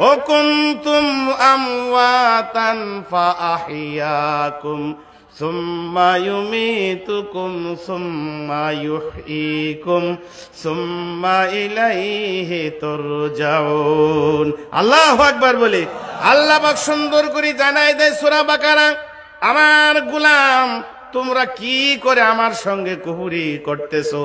ও কুনতুম আমওয়াতান ফাআহইয়াকুম সুম্মা ইউমীতুকুম সুম্মা ইউহয়ীকুম সুম্মা ইলাইহি তুরজাউন। আল্লাহু আকবার বলি। আল্লাহ পাক সুন্দর করে জানাই দেয় সূরা বাকারা, আমার গোলাম তোমরা কি করে আমার সঙ্গে কুফরি করতেছো?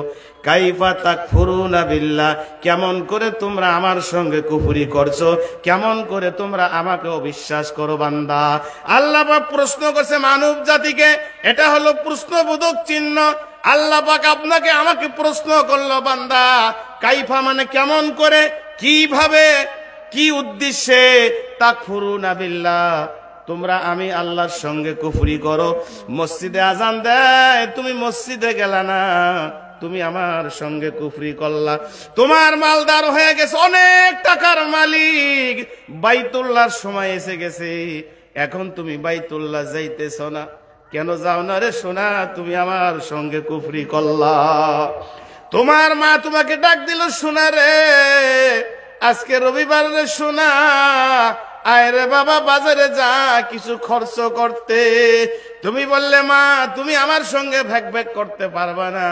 কাইফা তাকফুরুনা বিল্লাহ, কেমন করে তোমরা আমার সঙ্গে কুফরি করছো? কেমন করে তোমরা আমাকে অবিশ্বাস করো বান্দা? আল্লাহ পাক প্রশ্ন করছে মানব জাতিকে, এটা হলো প্রশ্নবোধক চিহ্ন। আল্লাহ পাক আপনাকে আমাকে প্রশ্ন করলো বান্দা, কাইফা মানে কেমন করে, কিভাবে, কি উদ্দেশ্যে তাকফুরুনা বিল্লাহ, তোমরা আমি আল্লাহর সঙ্গে কুফরি করো। মসজিদে আজান দেয়, তুমি মসজিদে গেলা না, তুমি আমার সঙ্গে কুফরি করলা। তোমার মালদার হয়ে গেছে, অনেক টাকার মালিক, বাইতুল্লাহর সময় এসে গেছে, এখন তুমি বাইতুল্লাহ যাইতেছ না, কেন যাও না রে সোনা? তুমি আমার সঙ্গে কুফরি করলা। তোমার মা তোমাকে ডাক দিল, সোনা রে আজকে রবিবার রে সোনা, আয় রে বাবা বাজারে যা কিছু খরচ করতে। তুমি বললে মা তুমি আমার সঙ্গে ভ্যাক ভ্যাক করতে পারবা না,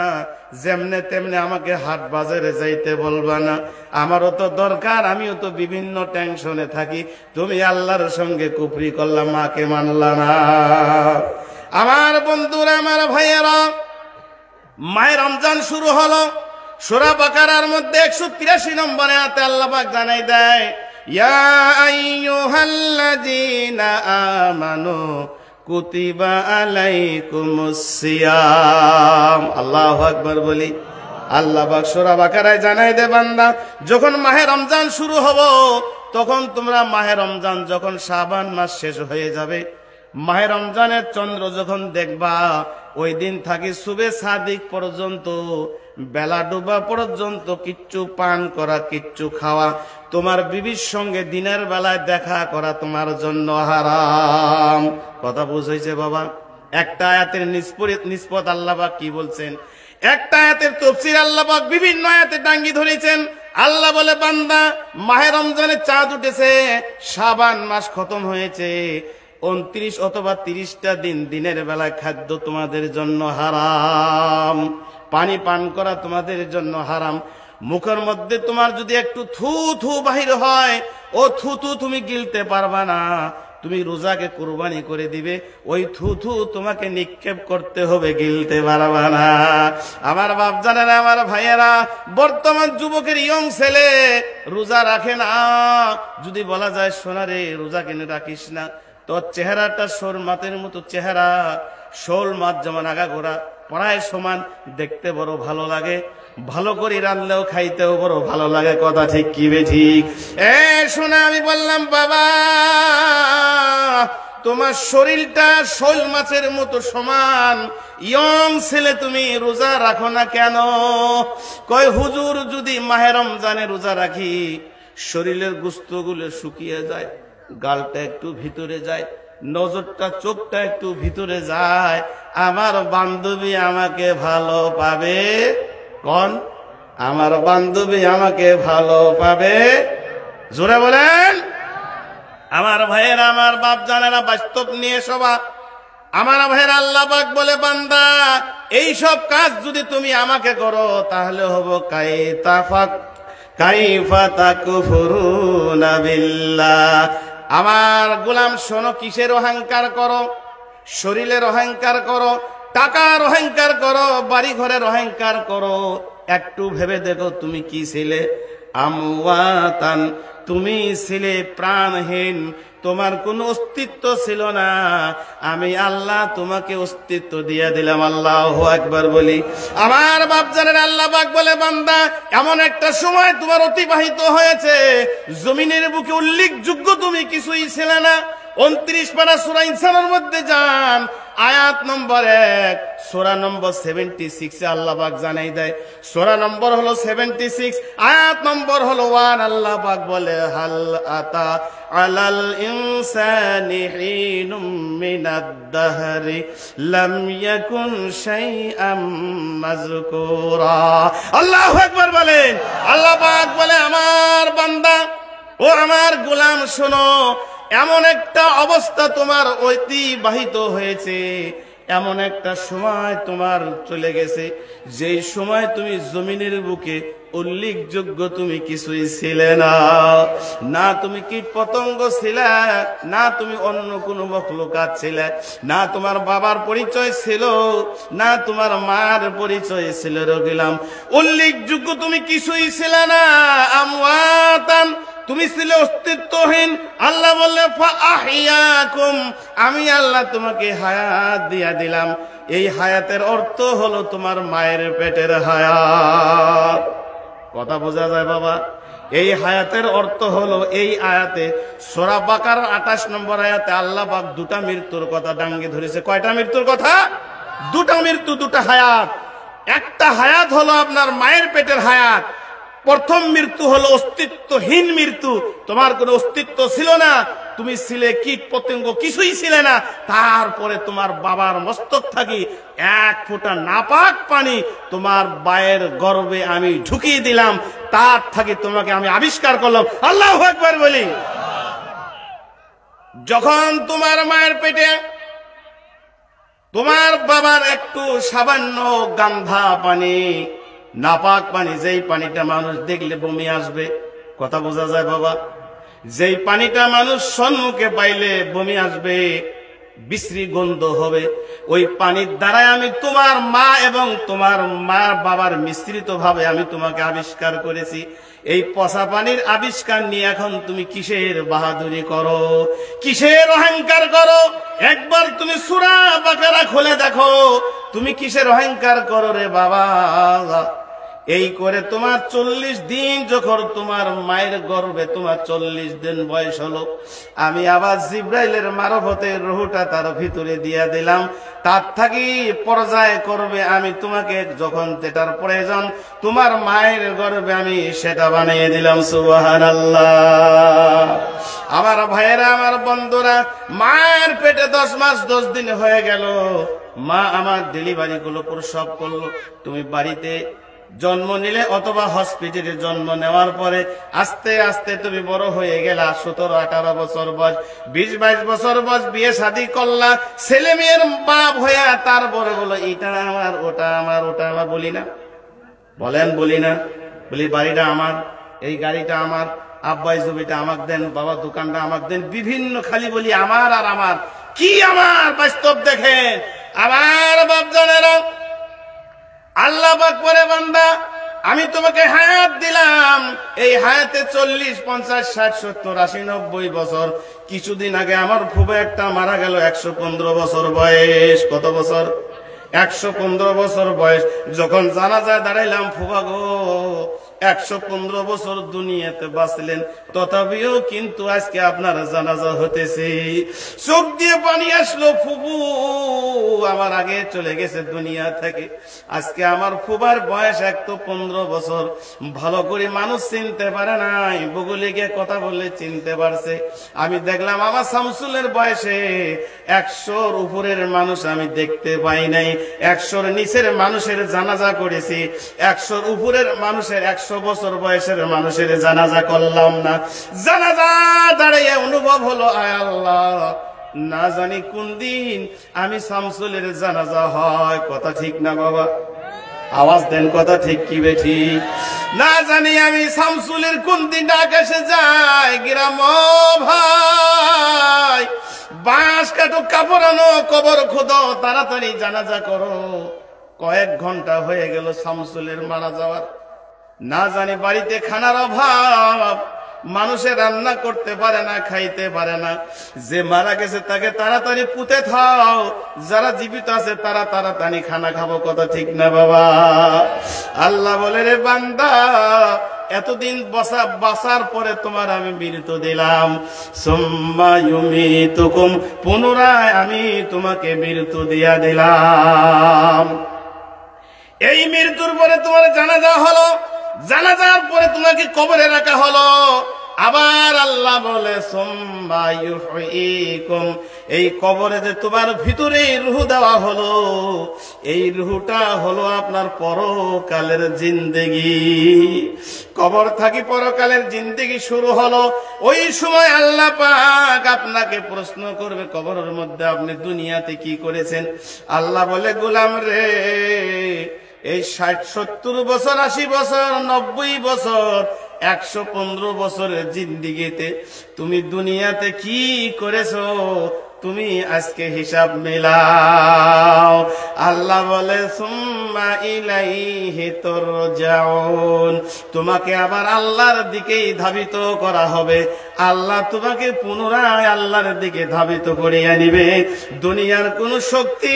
যেমনে তেমনে আমাকে হাট বাজারে যাইতে বলবা না, আমারও তো দরকার, আমিও তো বিভিন্ন টেনশনে থাকি। তুমি আল্লাহর সঙ্গে কুফরি করলাম, মাকে মানলা না। আমার বন্ধুরা, আমার ভাইয়েরা, মায়ের রমজান শুরু হলো। সূরা বাকারার মধ্যে 183 নম্বরে আয়াতে আল্লাহ পাক জানাই দেয়, ইয়া আইয়ুহাল্লাযীনা আমানু কুতিবা আলাইকুমুস সিয়াম। আল্লাহু আকবার বলি। আল্লাহ পাক সূরা বাকারায় জানাই দে বান্দা, যখন মাহে রমজান শুরু হবো, তখন তোমরা মাহে রমজান যখন শাবান মাস শেষ হয়ে যাবে, মাহে রমজানের চন্দ্র যখন দেখবা, ওই দিন থাকি সুবে সাদিক পর্যন্ত, বেলা ডুবা পর্যন্ত কিচ্ছু পান করা, কিচ্ছু খাওয়া, তোমার বিবির সঙ্গে দিনের বেলায় দেখা করা তোমার জন্য হারাম। কথা বুঝাইছে বাবা? একটা আয়াতের নিষ্পত আল্লাহ পাক কি বলছেন, একটা আয়াতের তাফসীর আল্লাহ পাক বিভিন্ন আয়াতে টাঙ্গি ধরেছেন। আল্লাহ বলে বান্দা মাহে রমজানের চাঁদ উঠেছে, শাবান মাস খতম হয়েছে, 29 অথবা 30টা দিন দিনের বেলায় খাদ্য তোমাদের জন্য হারাম, পানি পান করা তোমাদের জন্য হারাম। মুখের মধ্যে তোমার যদি একটু থু থু বাহির হয়, ও থু থু তুমি গিলতে পারবা না, তুমি রোজাকে কুরবানি করে দিবে, ওই থু থু তোমাকে নিক্ষেপ করতে হবে, গিলতে পারবা না। আমার বাপ জানেরা, আমার ভাইয়েরা, বর্তমান যুবকের ইয়ং ছেলে রোজা রাখে না। যদি বলা যায় সোনা রে রোজা কেন রাখিস না, তোর চেহারাটা শোল মাছের মতো চেহারা, শোল মাছ যেমন আগা গোড়া পড়ায় সমান, দেখতে বড় ভালো লাগে, ভালো করে রান্নাও খাইতেও বড় ভালো লাগে। কথা ঠিক কি বে ঠিক? শোনা, আমি বললাম বাবা তোমার শরীরটা শোল মাছের মতো সমান, ইয়ং ছেলে তুমি রোজা রাখো না কেন? কয় হুজুর যদি মাহে রমজানে রোজা রাখি, শরীরের গোশতগুলো শুকিয়ে যায়, গালটা একটু ভিতরে যায়, নজরটা চোখটা একটু ভিতরে যায়, আমার বান্ধবী আমাকে ভালো পাবে। কোন? আমার বান্ধবী আমাকে ভালো পাবে, জোরে বলেন। আমার ভাইয়েরা, আমার বাপ জানেরা, বাস্তব নিয়ে সবা, আমার ভাইয়েরা, আল্লাহ পাক বলে বান্দা এই সব কাজ যদি তুমি আমাকে করো, তাহলে হবো কাইফা তাকফুরুনা বিল্লাহ। আমার গোলাম শোনো, কিসের অহংকার করো? শরীরের অহংকার করো, টাকার অহংকার করো, বাড়ি ঘরের অহংকার করো। একটু ভেবে দেখো তুমি কি ছিলে? আমওয়াতান, তুমি ছিলে প্রাণহীন, তোমার কোনো অস্তিত্ব ছিল না, আমি আল্লাহ তোমাকে অস্তিত্ব দিয়ে দিলাম। আল্লাহু আকবার বলি। আমার বাপ জানেন, আল্লাহ পাক বলে বান্দা এমন একটা সময় তোমার অতিবাহিত হয়েছে, জমিনের বুকে উল্লেখযোগ্য তুমি কিছুই ছিলে না। 29 পারা সূরা ইনসানের মধ্যে যান, আয়াত নম্বর 1, সূরা নম্বর 76 এ আল্লাহ পাক জানাই দেয়, সূরা নম্বর হলো 76, আয়াত নম্বর হলো 1। আল্লাহ পাক বলে হাল আতা আলাল ইনসানি হিনুম মিনাদ দাহরি লাম ইয়াকুন শাইআম মাযকুরা। আল্লাহু আকবার বলেন। আল্লাহ পাক বলে আমার বান্দা ও আমার গোলাম শোনো, এমন একটা অবস্থা তোমার অতিবাহিত হয়েছে, এমন একটা সময় তোমার চলে গেছে, যেই সময় তুমি জমিনের বুকে উল্লেখযোগ্য তুমি কিছুই ছিলে না। না তুমি কীট পতঙ্গ ছিলে, না তুমি অন্য কোনো মখলুকাত ছিলে, না তোমার বাবার পরিচয় ছিল, না তোমার মার পরিচয় ছিল। রগিলাম উল্লেখযোগ্য তুমি কিছুই ছিলে না। আমওয়াতান, তুমি ছিলে অস্তিত্বহীন। আল্লাহ বললেন ফাআহিয়াকুম, আমি আল্লাহ তোমাকে হায়াত দিয়া দিলাম। এই হায়াতের অর্থ হলো তোমার মায়ের পেটের হায়াত। কথা বোঝা যায় বাবা? এই হায়াতের অর্থ হলো, এই আয়াতে সূরা বাকারার 28 নম্বর আয়াতে আল্লাহ পাক দুটা মৃত্যুর কথা ডাঙ্গি ধরেছে। কয়টা মৃত্যুর কথা? দুটা মৃত্যু, দুটা হায়াত। একটা হায়াত হলো আপনার মায়ের পেটের হায়াত। প্রথম মৃত্যু হলো অস্তিত্বহীন মৃত্যু, তোমার কোনো অস্তিত্ব ছিল না, তুমি ছিলে কীট পতঙ্গ, কিছুই ছিলে না। তারপরে তোমার বাবার মস্তক থাকি এক ফোঁটা নাপাক পানি তোমার মায়ের গর্ভে আমি ঢুকিয়ে দিলাম, তার থাকি তোমাকে আমি আবিষ্কার করলাম। আল্লাহু আকবার বলি। যখন তোমার মায়ের পেটে তোমার বাবার একটু সামান্য গান্ধা পানি, নাপাক পানি, যেই পানিটা মানুষ দেখলে বমি আসবে, কথা বোঝা যায় বাবা? যেই পানিটা মানুষ সম্মুখে পাইলে বমি আসবে, বিশ্রী গন্ধ হবে, ওই পানির দ্বারাই আমি তোমার মা এবং তোমার মা বাবার মিশ্রিত ভাবে আমি তোমাকে আবিষ্কার করেছি। এই পচা পানির আবিষ্কার নিয়ে এখন তুমি কিসের বাহাদুরি করো, কিসের অহংকার করো? একবার তুমি সূরা বাকারা খুলে দেখো, তুমি কিসের অহংকার করো রে বাবা? এই করে তোমার 40 দিন যখন তোমার মায়ের গর্ভে তোমার 40 দিন বয়স হলো, আমি আবার জিব্রাইলের মারফতে রুহটা তার ভিতরে দিয়ে দিলাম। তার থাকি পর্যায় করবে আমি তোমাকে যখন যেটার প্রয়োজন তোমার মায়ের গর্ভে আমি সেটা বানিয়ে দিলাম। সুবহানাল্লাহ। আমার ভাইয়েরা, আমার বন্ধুরা, মায়ের পেটে 10 মাস 10 দিন হয়ে গেল, মা আমার ডেলিভারি গুলো প্রসব করলো। তুমি বাড়িতে জন্ম নিলে অথবা হসপিটালে জন্ম নেওয়ার পরে আস্তে আস্তে তুমি বড় হয়ে গেলা, 17-18 বছর বয়স, 20-22 বছর বয়স, বিয়ে শাদী করলা, ছেলে মেয়ের বাপ হয়ে তারপরে বলো এটা আমার, ওটা আমার, ওটা আমার। বলি না? বলেন বলি না? বলি বাড়িটা আমার, এই গাড়িটা আমার, আব্বাই জমিটা আমাকে দেন, বাবা দোকানটা আমাকে দেন, বিভিন্ন খালি বলি আমার আর আমার। কি আমার? বাস্তব দেখেন আমার বাপজানেরা, আল্লাহ পাক বলে বান্দা আমি তোমাকে হায়াত দিলাম, এই হায়াতে 40, 50, 60, 70, 80, 90 বছর। কিছুদিন আগে আমার ফুফা একটা মারা গেল, 115 বছর বয়স। কত বছর? 115 বছর বয়স। যখন জানাজায় দাঁড়াইলাম, ফুফা গো 115 বছর দুনিয়াতে বাঁচলেন, তথাপিও কিন্তু আজকে আপনার জানাজা হতেছে। চোখ দিয়ে পানি আসলো, ফুফু আমার আগে চলে গেছে দুনিয়া থেকে। আজকে আমার ফুফার বয়স 115 বছর। ভালো করে মানুষ চিনতে পারে নাই, বগুলে গিয়ে কথা বললে চিনতে পারছে। আমি দেখলাম আমার শামসুলের বয়সে 100-র উপরের মানুষ আমি দেখতে পাই নাই। 100-র নিচের মানুষের জানাজা করেছি, 100-র উপরের মানুষের, 100 বছর বয়সের মানুষের জানাজা করলাম না। জানাজা দাঁড়িয়ে অনুভব হলো, আয় আল্লাহ, না জানি কোন দিন আমি শামসুলের জানাজা হয়। কথা ঠিক না বাবা? আওয়াজ দেন, কথা ঠিক কি বেঠি? না জানি আমি শামসুলের কোন দিন আকাশে যায়। গ্রাম ভাই, বাঁশ কাটো, কাপড় আনো, কবর খোদো, তাড়াতাড়ি জানাজা করো। কয়েক ঘন্টা হয়ে গেল শামসুলের মারা যাওয়ার। না জানি বাড়িতে খানার অভাব, মানুষে রান্না করতে পারে না, খাইতে পারে না। যে মারা গেছে তাকে তাড়াতাড়ি পুঁতে থাও, যারা জীবিত আছে তারা তাড়াতাড়ি খানা খাবো। কথা ঠিক না বাবা? আল্লাহ বলে রে বান্দা, এতদিন বাঁচার পরে তোমার আমি মৃত্যু দিলাম, সুম্মা ইউমিতুকুম, পুনরায় আমি তোমাকে মৃত্যু দিয়া দিলাম। এই মৃত্যুর পরে তোমার জানাজা হলো, জানাজার পরে তোমাকে কবরে রাখা হলো। আবার আল্লাহ বলে সুম্মা ইউহয়িকুম, এই কবরে যে তোমার ভিতরে রূহ দেওয়া হলো, এই রূহটা হলো আপনার পরকালের জিন্দেগি। কবর থাকি পরকালের জিন্দেগি শুরু হলো। ওই সময় আল্লাহ পাক আপনাকে প্রশ্ন করবে, কবরের মধ্যে আপনি দুনিয়াতে কি করেছেন? আল্লাহ বলে, গোলাম রে, এই 60-70 বছর, 80 বছর, 90 বছর, 115 বছরের জিন্দিগিতে তুমি দুনিয়াতে কি করেছো, তুমি আজকে হিসাব মেলাও। আল্লাহ বলে সুম্মা ইলাইহি তুরজাউন, তোমাকে আবার আল্লাহর দিকেই ধাবিত করা হবে। আল্লাহ তোমাকে পুনরায় আল্লাহর দিকে ধাবিত করিয়া নিবে। দুনিয়ার কোন শক্তি,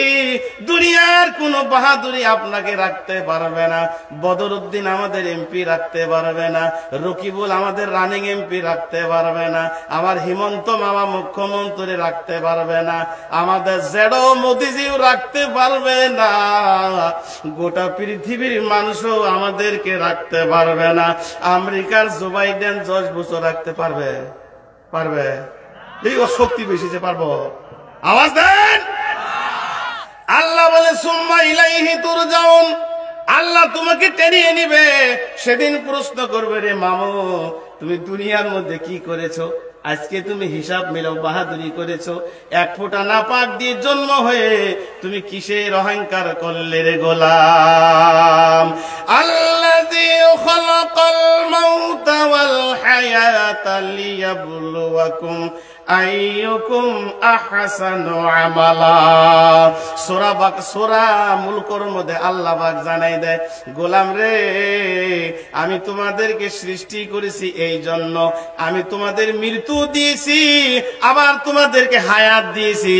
দুনিয়ার কোন বাহাদুরি আপনাকে রাখতে পারবে না। বদরুদ্দিন আমাদের এমপি রাখতে পারবে না, রকিবুল আমাদের রানিং এমপি রাখতে পারবে না, আমার হিমন্ত মামা মুখ্যমন্ত্রী রাখতে পারবে না, আমাদের জেডো মোদিজিও রাখতে পারবে না, গোটা পৃথিবীর মানুষও আমাদেরকে রাখতে পারবে না। আমেরিকার জো বাইডেন 10 বছর রাখতে পারবে? পারবে? এই শক্তি বেশি যে পারবো? আওয়াজ দেন। আল্লাহ বলে সুম্মা ইলাইহি তুরজাউন, আল্লাহ তোমাকে টেনে নিবে। সেদিন প্রশ্ন করবে, রে মামু, তুমি দুনিয়ার মধ্যে কি করেছো? আজকে তুমি হিসাব মিলাও, বাহাদুরি করেছো। 1 ফোঁটা নাপাক দিয়ে জন্ম হয়ে তুমি কিসের অহংকার করলে রে গোলাম? আল্লাযী খালাকাল মাউতা ওয়াল হায়াতা লিয়াবলুয়াকুম আইয়ুকুম আহসানু আমালা। সূরা মুলকের মধ্যে আল্লাহ পাক জানাই দেয়, গোলাম রে, আমি তোমাদেরকে সৃষ্টি করেছি এই জন্য, আমি তোমাদের মৃত্যু দিয়েছি, আবার তোমাদেরকে হায়াত দিয়েছি।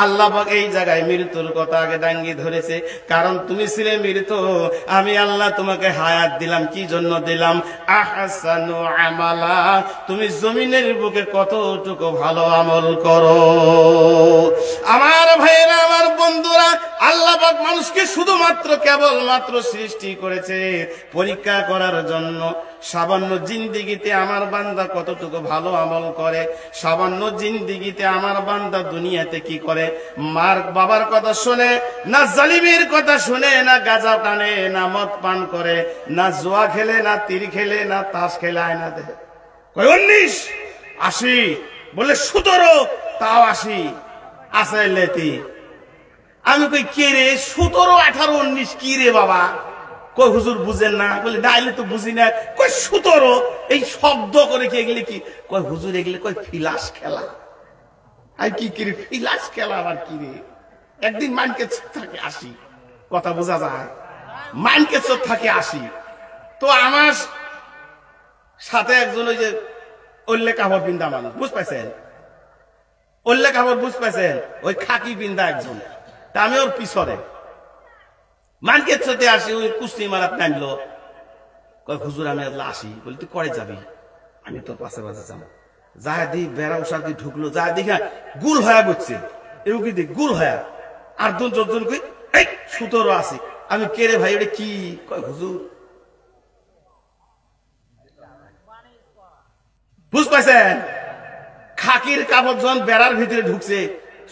আল্লাহ পাক এই জায়গায় মৃত্যুর কথা আগে ডাঙ্গি ধরেছে, কারণ তুমি ছিলে মৃত্যু, আমি আল্লাহ তোমাকে হায়াত দিলাম। কি জন্য দিলাম? আহসানু আমালা, তুমি জমিনের বুকে কতটুকু ভালো আমল করো। আমার ভাইরা, আমার বন্ধুরা, আল্লাহ পাক মানুষকে শুধুমাত্র কেবলমাত্র সৃষ্টি করেছে পরীক্ষা করার জন্য। সামান্য জিন্দিগিতে আমার বান্দা কতটুকু ভালো আমল করে, সামান্য জিন্দিগিতে আমার বান্দা দুনিয়াতে কি করে। মার বাবার কথা শুনে না, জালিমের কথা শুনে না, গাঁজা টানে না, মদ পান করে না, জুয়া খেলে না, তীর খেলে না, তাস খেলে, আয়না দেখে। 19 80 বলে 17, তাও 80 আছে লেতি। আমি কই কে রে, 17 18 19 কি রে বাবা? কই হুজুর বুঝেন না? বলে ডাইলে তো বুঝি না। কই 17 এই শব্দ করে কি এগুলি কি? কই হুজুর এগুলি কই ফিলাস খেলা। আর কি কি রে ফিলাস খেলা? আবার কি রে? একদিন মাইনকে থাকে 80, কথা বোঝা যায়? মাইনকে চোখ থাকে 80। তো আমার সাথে একজন ওই যে ওল্লে কাপড় বিন্দা মানুষ, বুঝ পাইছেন? ওল্লে কাপড় বুঝ পাইছেন? ওই খাকি বিন্দা একজন। তা আমি ওর পিছনে মানকে চোতে আসি, ওই কুস্তি মারাত নামলো। কয় হুজুর আমি আসি। বলি তুই করে যাবি? আমি তোর পাশে পাশে যাবো। যা দি বেড়া উষার দিয়ে ঢুকলো, যা দেখি গুল হয়া বুঝছে, এও কি দেখ গুল হয়া। আর 2 জন কই এই 17 আসি। আমি কে রে ভাই, ওটা কি? কয় হুজুর। বুঝ পাইছেন? খাকির কাপড় যখন বেড়ার ভিতরে ঢুকছে,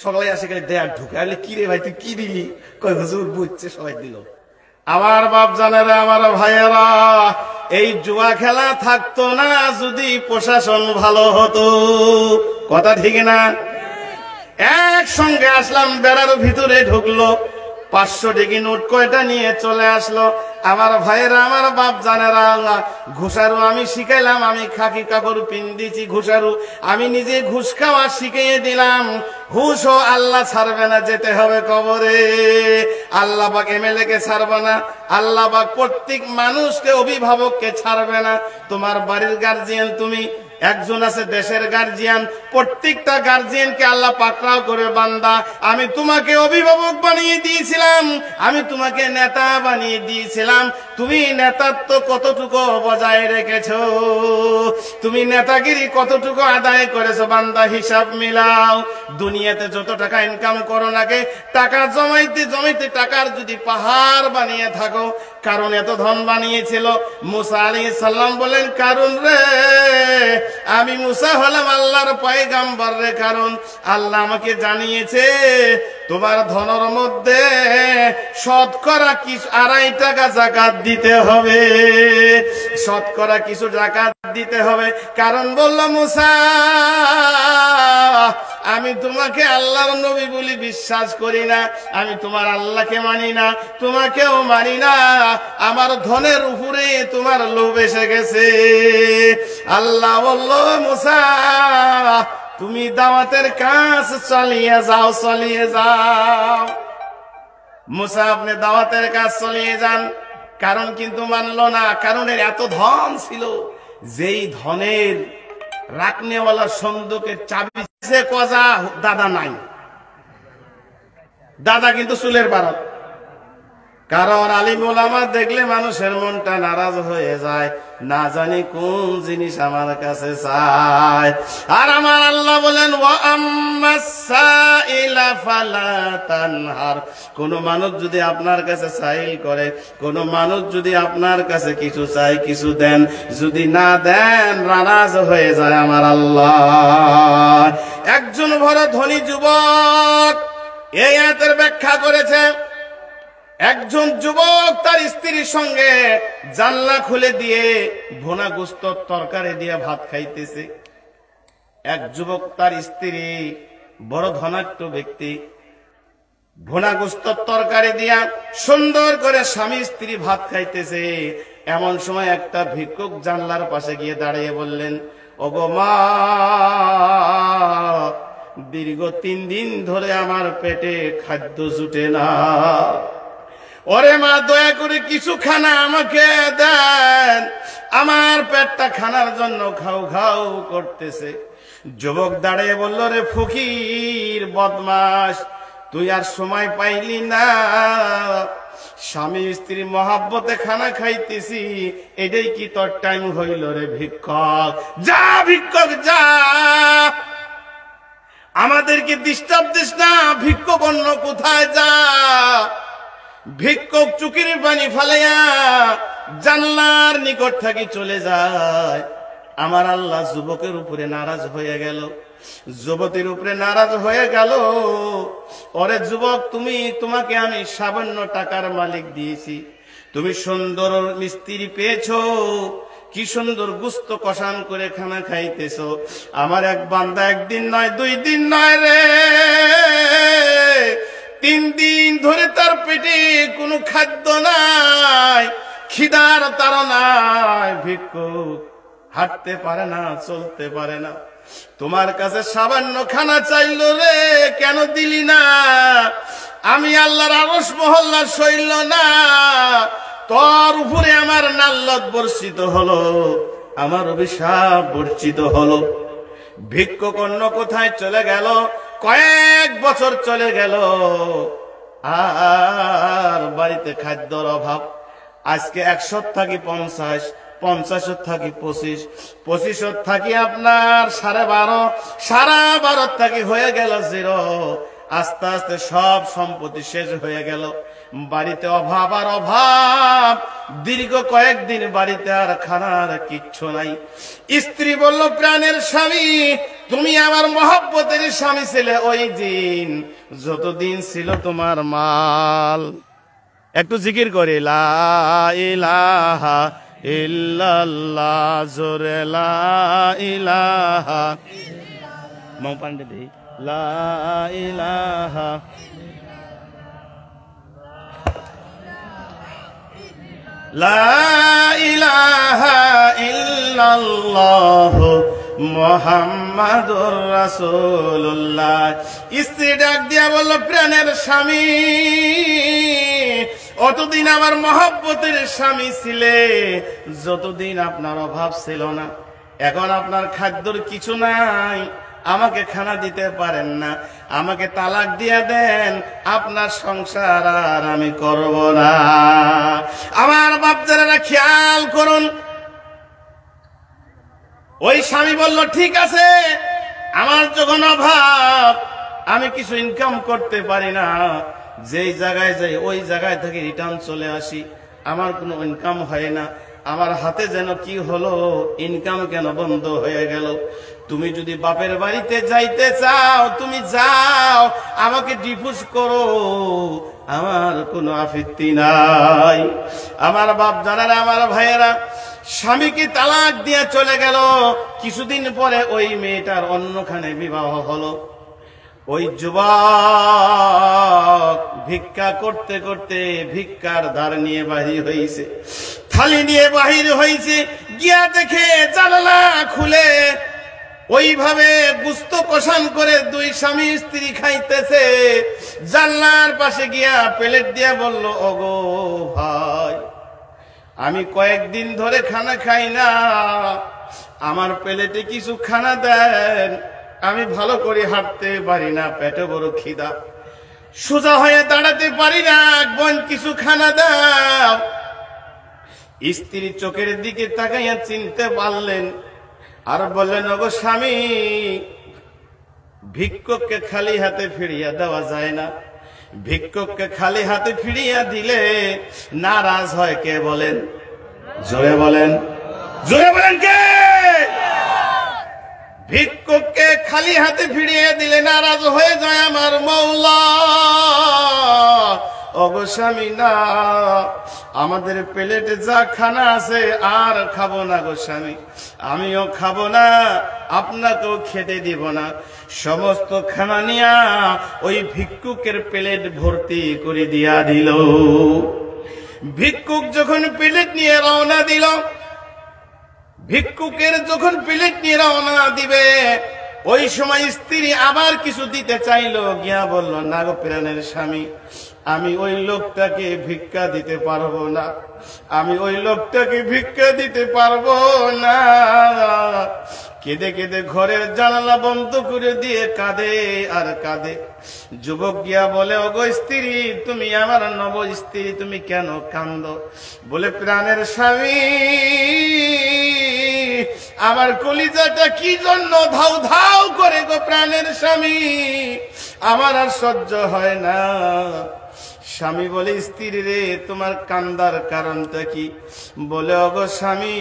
সকালে আসে গেলে দেয়ার ঢুকে। আরে কি রে ভাই, তুই কি দিলি? কয় হুজুর বুঝছে, সবাই দিল। আমার বাপ জানেরা, আমার ভাইয়েরা, এই জুয়া খেলা থাকতো না যদি প্রশাসন ভালো হতো। কথা ঠিক না? একসঙ্গে আসলাম, বেড়ার ভিতরে ঢুকলো, 500 টাকা নোট কয়টা নিয়ে চলে আসলো। আমার ভাইয়েরা, আমার বাপ জানেরা, ঘুষারু আমি শিখাইলাম, আমি খাকি কাপড় পিন দিয়েছি ঘুষারু, আমি নিজে ঘুষ খাওয়া শিখিয়ে দিলাম। ঘুষও আল্লাহ ছাড়বে না, যেতে হবে কবরে। আল্লাহ পাক এমএলএ কে ছাড়বে না, আল্লাহ পাক প্রত্যেক মানুষকে, অভিভাবককে ছাড়বে না। তোমার বাড়ির গার্জিয়ান, তুমি একজন আছে দেশের গার্জিয়ান, প্রত্যেকটা গার্জিয়ানকে আল্লাহ পাকড়াও করে, বান্দা আমি তোমাকে অভিভাবক বানিয়ে দিয়েছিলাম, আমি তোমাকে নেতা বানিয়ে দিয়েছিলাম, তুমি নেতাত্ব কতটুকু বজায় রেখেছো, তুমি নেতাগিরি কতটুকু আদায় করেছো, বান্দা হিসাব মিলাও। দুনিয়াতে যত টাকা ইনকাম করো নাকে, টাকা জমাইতে জমাইতে টাকার যদি পাহাড় বানিয়ে থাকো, কারণ এত ধন বানিয়েছিল। মুসা আলাইহিস সালাম বলেন, কারণ রে আমি মুসা হলাম আল্লাহর পয়গাম্বর রে, কারণ আল্লাহ আমাকে জানিয়েছে তোমার ধনের মধ্যে শতকরা কিছু 2.5 টাকা যাকাত দিতে হবে, শতকরা কিছু যাকাত দিতে হবে। কারণ বলল মুসা আমি তোমাকে আল্লাহর নবী বলি বিশ্বাস করি না, আমি তোমার আল্লাহকে মানি না, তোমাকেও মানি না, আমার ধনের উপরে তোমার লোভ এসে গেছে। আল্লাহ বলল মুসা তুমি দাওয়াতের কাজ চালিয়ে যাও, চালিয়ে যাও। মুসা আপনি দাওয়াতের কাজ চালিয়ে যান। কারণ কিন্তু মানলো না, কারণ এর এত ধন ছিল, যেই ধনের রাখনেওয়ালা সন্দুকের চাবি সে কজা দাদা নাই, দাদা কিন্তু চুলের বারত। কারণ আলিম ওলামা দেখলে মানুষের মনটা নারাজ হয়ে যায়, না জানি কোন জিনিস আমার কাছে চায়। আর আমার আল্লাহ বলেন ওয়া আম্মাস সাইলা ফালা তানহার, কোন মানুষ যদি আপনার কাছে সাইল করে, কোন মানুষ যদি আপনার কাছে কিছু চাই, কিছু দেন, যদি না দেন নারাজ হয়ে যায় আমার আল্লাহ। একজন বড় ধনী যুবক এই আয়াতের ব্যাখ্যা করেছে। একজন যুবক তার স্ত্রীর সঙ্গে জানলা খুলে দিয়ে ভুনা গোস্ত তরকারি দিয়ে ভাত খাইতেছে। এক যুবক তার স্ত্রী বড় ধনাঢ্য ব্যক্তি, ভুনা গোস্ত তরকারি দিয়া সুন্দর করে স্বামী স্ত্রী ভাত খাইতেছে। এমন সময় একটা ভিক্ষুক জানলার পাশে গিয়ে দাঁড়িয়ে বললেন, ওগো মা, দীর্ঘ 3 দিন ধরে আমার পেটে খাদ্য জুটে না, ওরে মা দয়া করে কিছু খানা আমাকে দেন, আমার পেটটা খানার জন্য খাও খাও করতেছে। যুবক দাঁড়িয়ে বলল, রে ফকির বদমাস, তুই আর সময় পাইলি না, স্বামী স্ত্রী মহাব্বতে খানা খাইতেছি, এটাই কি তোর টাইম হইল রে ভিক্ষক? যা ভিক্ষক যা, আমাদেরকে ডিস্টার্ব দিস না, ভিক্ষক অন্য কোথায় যা। ভিক্ষক চুকির পানি ফালাইয়া জানলার নিকট থাকি চলে যায়। আমার আল্লাহ যুবকের উপরে নারাজ হয়ে গেল, যুবতীর উপরে নারাজ হয়ে গেল। ওরে যুবক, তোমাকে আমি 52 টাকার মালিক দিয়েছি, তুমি সুন্দর মিস্ত্রি পেয়েছো, কি সুন্দর গুস্ত কষান করে খানা খাইতেছো। আমার এক বান্দা 1 দিন নয় 2 দিন নয় রে, 3 দিন ধরে তার পেটে কোনো খাদ্য নাই, খিদার তাড়নায় ভিক্ষুক হাঁটতে পারে না, চলতে পারে না। তোমার কাছে 52 খানা চাইল রে, কেন দিলি না? আমি আল্লাহর আরশ মহল্লা সইল না, তোর উপরে আমার নাল্লত বর্ষিত হলো, আমার অভিশাপ বর্ষিত হলো। ভিক্ষুক অন্য কোথায় চলে গেল, কয়েক বছর চলে গেল, আর বাড়িতে খাদ্যর অভাব। আজকে 100 থাকি 50, 50 থাকি 25, 25 থাকি আপনার 12.5, 12.5 থাকি হয়ে গেল 0। আস্তে আস্তে সব সম্পত্তি শেষ হয়ে গেল, বাড়িতে অভাব আর অভাব। দীর্ঘ কয়েকদিন বাড়িতে আর খানার কিচ্ছু নাই। স্ত্রী বলল, প্রাণের স্বামী, তুমি আমার মহব্বতের স্বামী ছিলে ওই দিন যতদিন ছিল তোমার মাল। একটু জিকির করে লা ইলাহা ইল্লাল্লাহ, জোরে লা ইলাহা, মৌ পান্ডে দেই লা ইলাহা লা ইলাহা ইল্লাল্লাহ মুহাম্মাদুর রাসূলুল্লাহ। স্ত্রী ডাক দিয়া বলল, প্রাণের স্বামী, অতদিন আমার মহব্বতের স্বামী ছিলে, যতদিন আপনার অভাব ছিল না। এখন আপনার খাদ্যর কিছু নাই, আমাকে খানা দিতে পারেন না, আমাকে তালাক দিয়া দেন, আপনার সংসার আর আমি করব না। আমার বাপজানেরা খেয়াল করুন, ওই স্বামী বলল, ঠিক আছে, আমার যখন অভাব, আমি কিছু ইনকাম করতে পারি না, যেই জায়গায় যাই ওই জায়গায় থেকে রিটার্ন চলে আসি, আমার কোনো ইনকাম হয় না, আমার হাতে যেন কি হলো, ইনকাম কেন বন্ধ হয়ে গেল। তুমি যদি বাপের বাড়িতে যাইতে চাও তুমি যাও, আমাকে ডিভোর্স করো, আমার কোনো আপত্তি নাই। আমার বাপ জানারা, আমার ভাইয়েরা, স্বামীকে তালাক দিয়ে চলে গেল। কিছুদিন পরে ওই মেয়েটার অন্যখানে বিবাহ হলো। ওই যুবক ভিক্ষা করতে করতে ভিক্ষার ধার নিয়ে বাহির হইছে, থালি নিয়ে বাহির হইছে, গিয়া দেখে জানালা খুলে ওইভাবে গুস্ত কষান করে দুই স্বামী স্ত্রী খাইতেছে। জানলার পাশে গিয়া প্লেট দিয়া বলল, ওগো ভাই, আমি কয়েকদিন ধরে খানা খাই না, আমার প্লেটে কিছু খানা দেন, আমি ভালো করে হাঁটতে পারি না, পেটে বড় খিদা, সোজা হয়ে দাঁড়াতে পারি না, বোন কিছু খানা দাও। স্ত্রী চোখের দিকে তাকাইয়া চিনতে পারলেন, আর বললেন, ওগো স্বামী, ভিক্ষুককে খালি হাতে ফিরিয়ে দেওয়া যায় না। ভিক্ষুককে খালি হাতে ফিরিয়ে দিলে নারাজ হয় কে বলেন? জোরে বলেন, জোরে বলেন কে? ভিক্ষুককে খালি হাতে ফিরিয়ে দিলে নারাজ হয়ে যায় আমার মওলা। ওগো স্বামী, না, আমাদের প্লেটে যা খানা আছে আর খাবো না গো স্বামী, আমিও খাবো না, আপনাকেও খেতে দিব না। সমস্ত খানা নিয়া ওই ভিক্ষুকের প্লেট ভর্তি করে দিয়া দিল। ভিক্ষুক যখন প্লেট নিয়ে রওনা দিল, ভিক্ষুকের যখন প্লেট নিয়ে রওনা দিবে, ওই সময় স্ত্রী আবার কিছু দিতে চাইলো, গিয়া বলল, না গো প্রাণের স্বামী, আমি ওই লোকটাকে ভিক্ষা দিতে পারবো না, আমি ওই লোকটাকে ভিক্ষা দিতে পারবো না। কেঁদে কেঁদে ঘরের জানালা বন্ধ করে দিয়ে কাঁদে আর কাঁদে। যুবক গিয়া বলে, ওগো স্ত্রী, তুমি আমার নব স্ত্রী, তুমি কেন কান্দো? বলে, প্রাণের স্বামী, আমার কলিজাটা কি জন্য ধাউ ধাউ করে গো প্রাণের স্বামী, আমার আর সহ্য হয় না। স্বামী বলে, স্ত্রী রে, তোমার কান্দার কারণটা কি? বলে, ওগো স্বামী,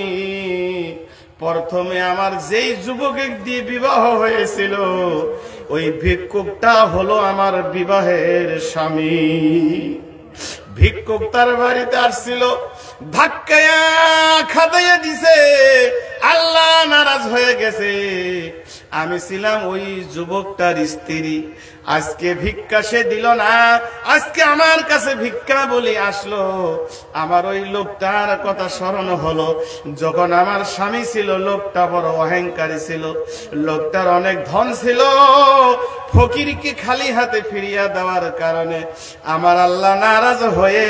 প্রথমে আমার যেই যুবকের দিয়ে বিবাহ হয়েছিল, ওই ভিক্ষুকটা হলো আমার বিবাহের স্বামী। ভিক্ষুক তার বাড়িতে আসছিল, ধাক্কায়া খাদাইয়া দিছে, আল্লাহ নারাজ হয়ে গেছে। আমি ছিলাম ওই যুবকটার স্ত্রী, আজকে ভিক্ষা সে দিল না, আজকে আমার কাছে ভিক্ষা বলে আসলো। আমার ওই লোকটার কথা স্মরণ হলো, যখন আমার স্বামী ছিল, লোকটা বড় অহংকারী ছিল, লোকটার অনেক ধন ছিল, ফকিরকে খালি হাতে ফিরিয়ে দেওয়ার কারণে আমার আল্লাহ নারাজ হয়ে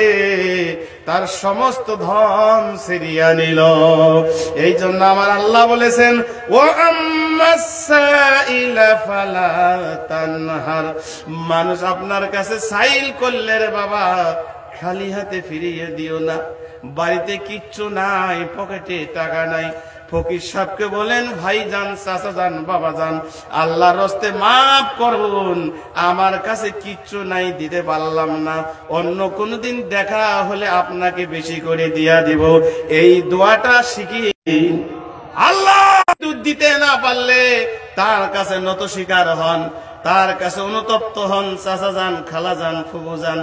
তার সমস্ত ধন ছিনিয়ে নিল। এই জন্য আমার আল্লাহ বলেছেন, ও আম্মাস সাইলা ফালা তানহার, মানুষ আপনার কাছে সাইল করলে রে বাবা, খালি হাতে ফিরিয়ে দিও না। বাড়িতে কিচ্ছু নাই, পকেটে টাকা নাই, ফকির সাহেবকে বলেন, ভাই যান, চাচা যান, বাবা যান, আল্লাহর রাস্তে মাফ করুন, আমার কাছে কিচ্ছু নাই, দিতে পারলাম না, অন্য কোনদিন দেখা হলে আপনাকে বেশি করে দিয়া দিব। এই দোয়াটা শিখিয়ে আল্লাহ দিতে না পারলে তার কাছে নত স্বীকার হন, তার কাছে অনুতপ্ত হন। চাচা যান, খালা যান, ফুফু যান,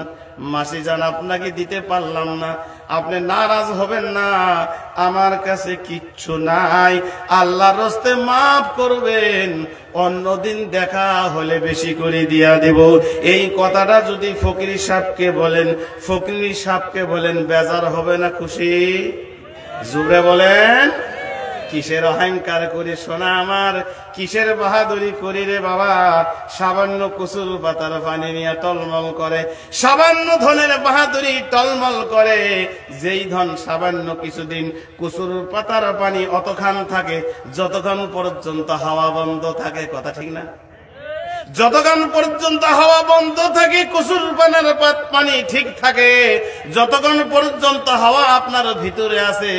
মাসি যান, আপনাকে দিতে পারলাম না, আপনি নারাজ হবেন না, আমার কাছে কিচ্ছু নাই, আল্লাহর রাস্তে মাফ করবেন, অন্যদিন দেখা হলে বেশি করে দিয়া দেব। এই কথাটা যদি ফকির সাহেবকে বলেন, ফকির সাহেবকে বলেন, বেজার হবে না খুশি? জোরে বলেন। কিসের অহংকার করি সোনা আমার, কিসের বাহাদুরি করি রে বাবা? সামান্য কুসুর পাতার পানি নিয়ে টলমল করে, সামান্য ধনের বাহাদুরি টলমল করে। যেই ধন সামান্য কিছুদিন কুসুর পাতার পানি অতখান থাকে যতক্ষণ পর্যন্ত হাওয়া বন্ধ থাকে, কথা ঠিক না? যতক্ষণ পর্যন্ত হাওয়া বন্ধ থাকে কচুরপানার পানি ঠিক থাকে, যতক্ষণ পর্যন্ত হাওয়া আপনার ভিতরে আছে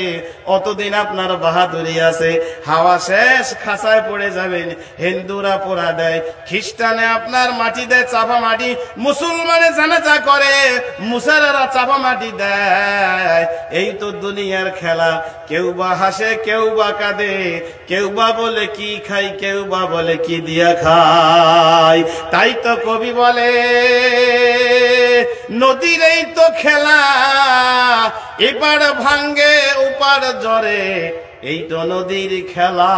অতদিন আপনার বাহাদুরি আছে। হাওয়া শেষ খাঁচায় পড়ে যাবেন। হিন্দুরা পোড়া দেয়, খ্রিস্টানে আপনার মাটি দেয় চাপা মাটি, মুসলমানে জানাজা করে, মুসলমানেরা চাপা মাটি দেয়। এই তো দুনিয়ার খেলা। কেউ বা হাসে, কেউ বা কাঁদে, কেউ বা বলে কি খাই, কেউ বা বলে কি দিয়া খাই। তাই তো কবি বলে নদীর এই তো খেলা, এপার ভাঙ্গে ওপার জরে, এই তো নদীর খেলা।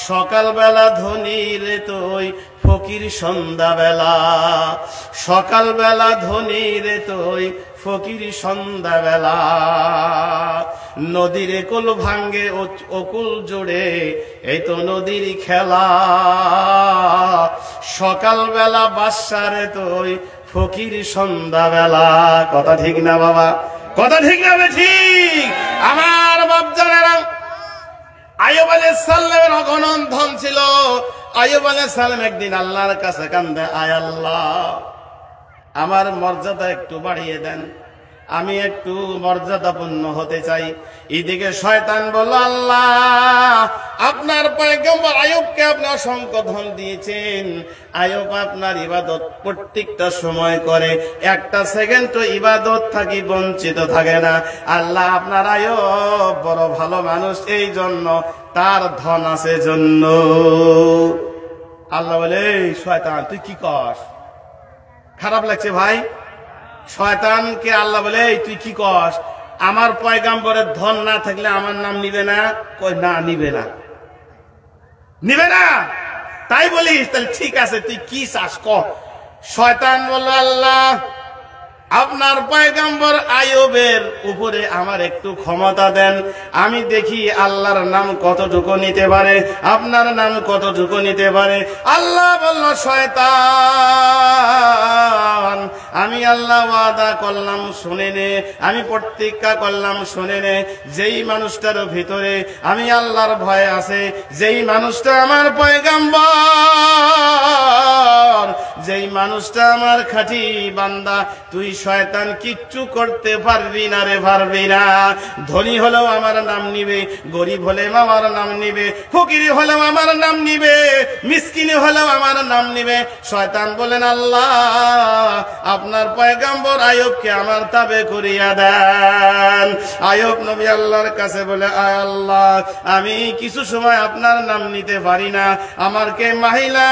সকালবেলা ধনীর তুই ফকির সন্ধ্যাবেলা, সকালবেলা ধনীর তুই ফকির সন্ধ্যাবেলা। নদীর কুল ভাঙ্গে অকুল জোড়ে, এই তো নদীর খেলা। সকালবেলা বাদশারে তুই ফকির সন্ধ্যাবেলা। কথা ঠিক না বাবা? কথা ঠিক না? ঠিক। আমার বাপ জানেরা, আইয়ুব আলাইহিস সালামের অগণন ধন ছিল। আইয়ুব আলাইহিস সালাম একদিন আল্লাহর কাছে কান্দে, আয় আল্লাহ, আমার মর্যাদা একটু বাড়িয়ে দেন, আমি একটু মর্যাদাপূর্ণ হতে চাই। এদিকে শয়তান বলল, আল্লাহ আপনার পয়গম্বর আইয়ুবকে আপনি অসংখ্য ধন দিয়েছেন, আইয়ুব আপনার ইবাদত প্রত্যেকটা সময় করে, একটা সেকেন্ড তো ইবাদত থাকি বঞ্চিত থাকে না। আল্লাহ আপনার আইয়ুব বড় ভালো মানুষ, এই জন্য তার ধন আছে জন্য। আল্লাহ বলে, শয়তান তুই কি কস? খারাপ লাগছে ভাই? শয়তানকে আল্লাহ বলে, তুই কি কস? আমার পয়গাম্বরের ধন না থাকলে আমার নাম নিবে না? কই না, নিবে না, নিবে না। তাই বলিস? তাহলে ঠিক আছে, তুই কি চাস ক। শয়তান বলল, আল্লাহ আপনার পয়গম্বর আইয়ুবের উপরে আমার একটু ক্ষমতা দেন, আমি দেখি আল্লাহর নাম কতটুকু নিতে পারে, আপনার নাম কতটুকু নিতে পারে। আল্লাহ বলল, শয়তান আমি আল্লাহ ওয়াদা করলাম শুনে নে, আমি প্রতিজ্ঞা করলাম শুনে নে, যেই মানুষটার ভিতরে আমি আল্লাহর ভয় আছে, যেই মানুষটা আমার পয়গম্বর, যেই মানুষটা আমার খাঁটি বান্দা, তুই শয়তান কিচ্ছু করতে পারবি না রে, পারবি না। ধনী হলেও আমার নাম নিবে, গরিব হলেও আমার নাম নিবে, ফকির হলেও আমার নাম নিবে, মিসকিন হলেও আমার নাম নিবে। শয়তান বলেন, আল্লাহ আপনার পয়গম্বর আইয়ুবকে আমার তাবে করিয়া দেন। আইয়ুব নবী আল্লাহর কাছে বলে, আয় আল্লাহ আমি কিছু সময় আপনার নাম নিতে পারি না, আমারকে মাহিলা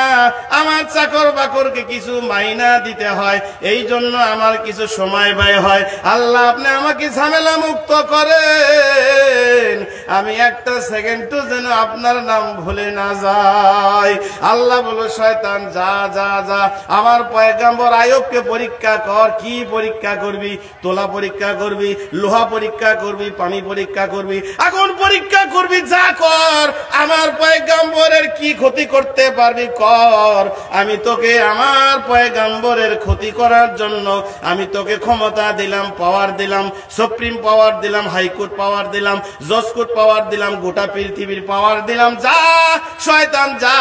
আমার চাকর বাকরকে কিছু মাইনা দিতে হয়, এই জন্য আমার কিছু সময় ব্যয় হয়। আল্লাহ আপনি আমাকে ঝামেলা মুক্ত করেন, আমি একটা সেকেন্ডও যেন আপনার নাম ভুলে না যাই। আল্লাহ বলো, শয়তান যা যা যা, আমার পয়গম্বর আইয়ুবকে পরীক্ষা কর। কি পরীক্ষা করবি? তোলা পরীক্ষা করবি, লোহা পরীক্ষা করবি, পানি পরীক্ষা করবি, আগুন পরীক্ষা করবি, যা কর। আমার পয়গম্বরের কি ক্ষতি করতে পারবি কর, আমি তোকে আমার পয়গম্বরের ক্ষতি করার জন্য আমি তোকে ক্ষমতা দিলাম, পাওয়ার দিলাম, সুপ্রিম পাওয়ার দিলাম, হাইকোর্ট পাওয়ার দিলাম, জজ কোর্ট পাওয়ার দিলাম, গোটা পৃথিবীর পাওয়ার দিলাম। যা শয়তান যা,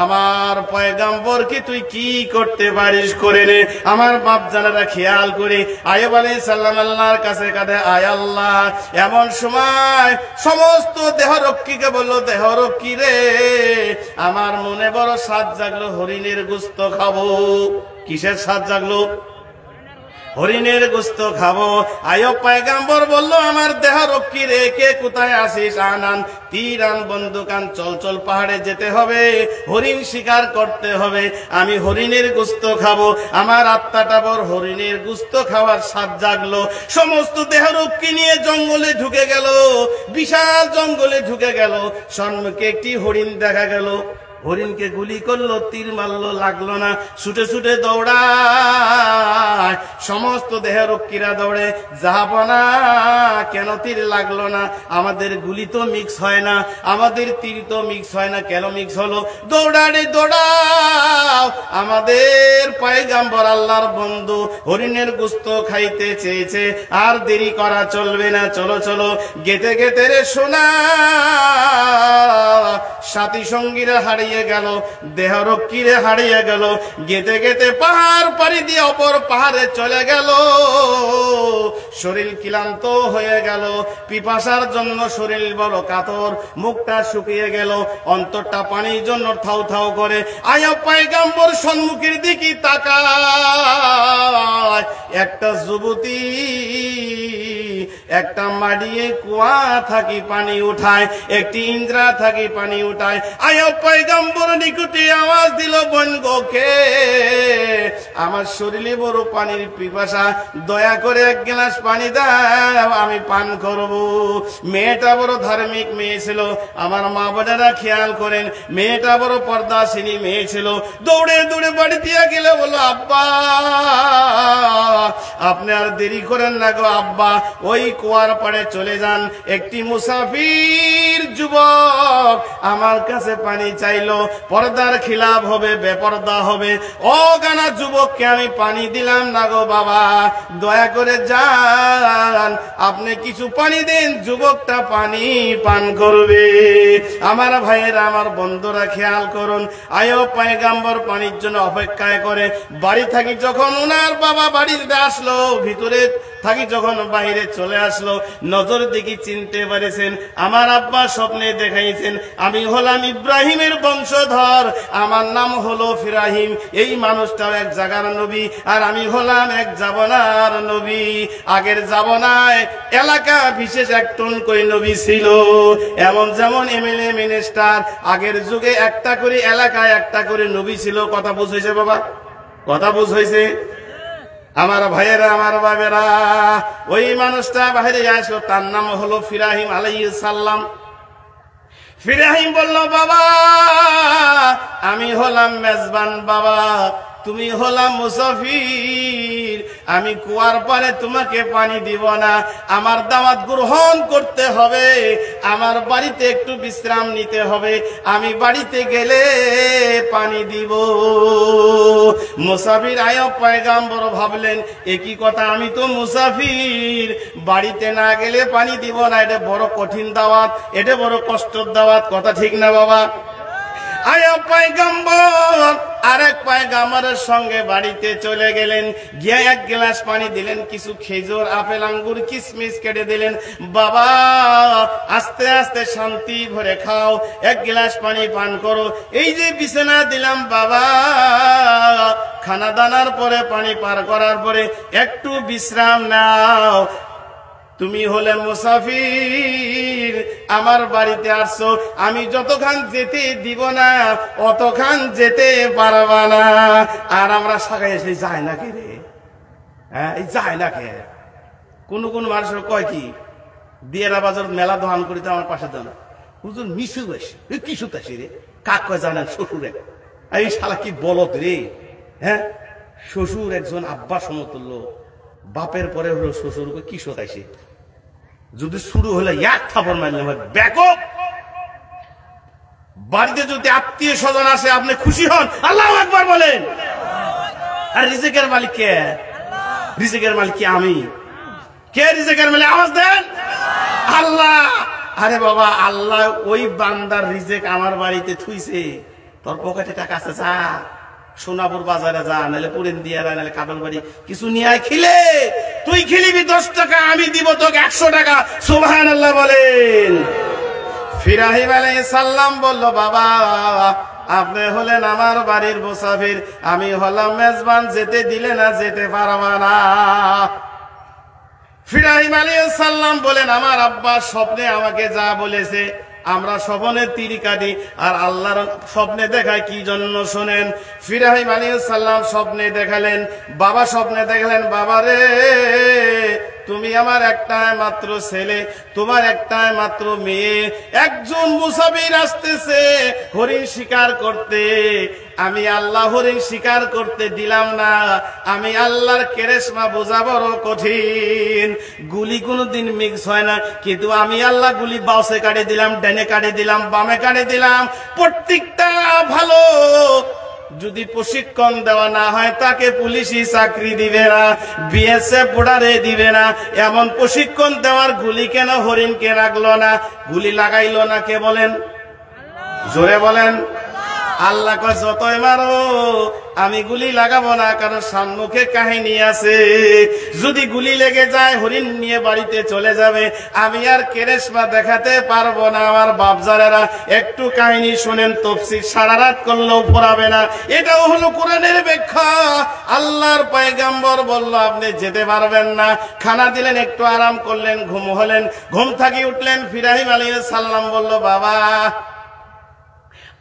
আমার পয়গম্বরকে তুই কি করতে পারিস করে নে। আমার বাপ জানারা খেয়াল করে আইয়ুব আলাইহিস সালাম আল্লাহর কাছে কাঁদে, আয় আল্লাহ। এমন সময় সমস্ত দেহরক্ষীকে বলল, দেহরক্ষী রে আমার মনে বড় স্বাদ জাগলো, হরিণের গোশত খাবো। কিসের স্বাদ জাগলো? হরিণের গোশত খাবো। আইয়ুব পয়গম্বর বলল, আমার দেহরক্ষী রে কে কোথায় আসিস? আনান তীর আন, বন্দুক আন, চল চল পাহাড়ে যেতে হবে, হরিণ শিকার করতে হবে, আমি হরিণের গোশত খাবো। আমার আত্মাটা বড় হরিণের গোশত খাওয়ার স্বাদ জাগলো। সমস্ত দেহরক্ষী নিয়ে জঙ্গলে ঢুকে গেল, বিশাল জঙ্গলে ঢুকে গেল। সম্মুখে একটি হরিণ দেখা গেল, হরিণকে গুলি করলো, তীর মারলো, লাগলো না, ছুটে ছুটে দৌড়ায়। সমস্ত দেহরক্ষীরা দৌড়ে, জাহাপনা কেন তীর লাগলো না? আমাদের গুলি তো মিক্স হয় না, আমাদের তীর তো মিক্স হয় না, কেন মিক্স হলো? দৌড়াড়ে দৌড়াও, আমাদের পয়গম্বর আল্লাহর বন্ধু হরিণের গোশত খাইতে চেয়েছে, আর দেরি করা চলবে না, চলো চলো। গেতে গেতে রে সোনা সাথী সঙ্গীরা হারিয়ে গেল, দেহরক্ষীরে হারিয়ে গেল, গেতে গেতে পাহাড় পাড়ি দিয়ে অপর পাহাড়ে চলে গেল। শরীর ক্লান্ত হয়ে গেল, পিপাসার জন্য শরীর বড় কাতর, মুখটা শুকিয়ে গেল, অন্তরটা পানির জন্য থাউ থাউ করে। আয়া পয়গম্বর সম্মুখের দিকে তাকায়, একটা যুবতী একটা মাড়িয়ে কুয়া থাকি পানি উঠায়, একটি ইন্দ্রা থাকি পানি উঠায়। আয়া পয়গম্বর নিকটে আওয়াজ দিল, বোন গো কে? আমার শরীরে বড় পানির পিপাসা, দয়া করে এক গ্লাস পানি দাও, আমি পান করব। মেয়েটা বড় ধার্মিক মেয়ে ছিল, আমার মা বোনেরা খেয়াল করেন, মেয়েটা বড় পর্দাশীনী মেয়ে ছিল। দৌড়ে দৌড়ে বাড়ি দিয়ে গেলে বলো, আব্বা আপনি আর দেরি করেন না গো আব্বা, ওই কুয়ার পাড়ে চলে যান। একটি মুসাফির যুবক আমার কাছে পানি চাইলো, পর্দার খিলাফ হবে, বেপর্দা হবে। ও গানা যুবককে আমি পানি দিলাম না গো বাবা, দয়া করে যান, আপনি কিছু পানি দেন, যুবকটা পানি পান করবে। আমার ভাইয়েরা, আমার বন্ধুরা খেয়াল করুন, আয়ো পয়গম্বর পানির জন্য অপেক্ষায় করে। বাড়ি থাকি যখন ওনার বাবা বাড়িতে আসলো, ভিতরে থাকি যখন বাইরে চলে আসলো, নজর দিকে চিনতে পেরেছেন, আমার আব্বা স্বপ্নে দেখাইছেন আমি হলাম ইব্রাহিমের বংশধর, আমার নাম হলো ফিরাহিম। এই মানুষটাও এক জায়গার নবী, আর আমি হলাম এক জাবনার নবী। আগের জাবনায় এলাকা বিশেষ একজন কই নবী ছিল, এমন যেমন এমএলএ মিনিস্টার, আগের যুগে একটা করে এলাকায় একটা করে নবী ছিল। কথা বুঝেছে বাবা? কথা বুঝেছে? আমার ভাইয়েরা, আমার বাবেরা, ওই মানুষটা বাইরে আসলো, তার নাম হলো ফিরাহিম আলাইহিস সালাম। ফিরাহিম বলল, বাবা আমি হলাম মেজবান, বাবা তুমি হলাম মুসাফির, আমি কুয়ার পারে তোমাকে পানি দিব না, আমার দাওয়াত গ্রহণ করতে হবে, আমার বাড়িতে একটু বিশ্রাম নিতে হবে, আমি বাড়িতে গেলে পানি দিব। মুসাফির আয়ব পয়গম্বর ভাবলেন, একই কথা, আমি তো মুসাফির, বাড়িতে না গেলে পানি দিব না, এটা বড় কঠিন দাওয়াত, এটা বড় কষ্টের দাওয়াত। কথা ঠিক না বাবা? আয়া পয়গম্বর আরেক পয়গম্বরের সঙ্গে বাড়িতে চলে গেলেন, গিয়ে এক গ্লাস পানি দিলেন, কিছু খেজুর, আপেল, আঙ্গুর, কিশমিশ কেটে দিলেন। বাবা আস্তে আস্তে শান্তি ভরে খাও, এক গ্লাস পানি পান করো। এই যে বিছানা দিলাম বাবা, খানা দানার পরে পানি পার করার পরে একটু বিশ্রাম নাও। তুমি হলে মুসাফির, আমার বাড়িতে আসছো, আমি যতখান যেতে দিব না অতখান যেতে পারবা না। আর আমরা সাগাই এসে যায় না কে রে? হ্যাঁ, এই যায় না কে? কোন কোন মানুষের কয় কি দিয়েরা বাজার মেলা দোকান করিতে আমার পাশে দেন, হুজুর মিশু বেশি কি সুতাসি রে, কাক কয় জানেন শ্বশুরে, এই শালা কি বলত রে। হ্যাঁ, শ্বশুর একজন আব্বা সমতুল্য, বাপের পরে হলো শ্বশুর, কি শোকাইছে। যদি শুরু হলে এক থাপড় মারলে ব্যাপক। বাড়িতে যদি আত্মীয় স্বজন আসে আপনি খুশি হন, আল্লাহু আকবার বলেন। আর রিজিকের মালিক কে? রিজিকের মালিক কি? আমি। কে রিজিকের মালিক? আওয়াজ দেন, আল্লাহ। আরে বাবা, আল্লাহ ওই বান্দার রিজিক আমার বাড়িতে থুইছে, তোর পকেটে টাকা আছে, যা সোনাপুর বাজারে যা, নাহলে পুরেন দিয়ে নাহলে কাদল বাড়ি কিছু নিয়ে আয়, খিলে তুই খিলিবি 10 টাকা, আমি দিব তোকে 100 টাকা। সুবহানাল্লাহ বলেন। ফিরাহিম আলাইহিস সালাম বলল, বাবা আপনি হলেন আমার বাড়ির মুসাফির, আমি হলাম মেজবান, যেতে দিলে না যেতে পারবা না। ফিরাহিম আলাইহিস সালাম বলেন, আমার আব্বা স্বপ্নে আমাকে যা বলেছে আমরা স্বপ্নে তীর কাটি, আর আল্লাহর স্বপ্নে দেখায় কি জন্য শোনেন। ফিরাহিম আলাইহিস সালাম স্বপ্নে দেখালেন, বাবা স্বপ্নে দেখালেন, বাবা রে তুমি আমার একটাই মাত্র ছেলে, তোমার একটাই মাত্র মেয়ে, একজন মুসাফির আসতেছে হরিণ শিকার করতে, আমি আল্লাহ হরিণ শিকার করতে দিলাম না, আমি আল্লাহর কেরেশমা বোঝা বড় কঠিন, গুলি কোনোদিন মিক্স হয় না, কিন্তু আমি আল্লাহ গুলি বাউসে কাটে দিলাম, ডানে কাটে দিলাম, বামে কাটে দিলাম, প্রত্যেকটা ভালো। যদি প্রশিক্ষণ দেওয়া না হয় তাকে পুলিশি চাকরি দিবে না, বিএসএফ বর্ডারে দিবে না। এমন প্রশিক্ষণ দেওয়ার গুলি কেন হরিণকে রাখলো না, গুলি লাগাইলো না কে বলেন? জোরে বলেন। আল্লাহ কয় যতই মারো আমি গুলি লাগাবো না, কারণ সম্মুখে কাহিনী আছে। যদি গুলি লেগে যায় হরিণ নিয়ে বাড়িতে চলে যাবে, আমি আর কেরেশমা দেখাতে পারবো না। আমার বাপজারেরা একটু কাহিনী শুনেন, তফসির সারা রাত করলেও পড়াবে না। এটাও হলো কোরআনের ব্যাখ্যা। আল্লাহর পয়গম্বর বলল আপনি যেতে পারবেন না। খানা দিলেন, একটু আরাম করলেন, ঘুম হলেন, ঘুম থাকি উঠলেন। ইব্রাহিম আলাইহিস সালাম বলল, বাবা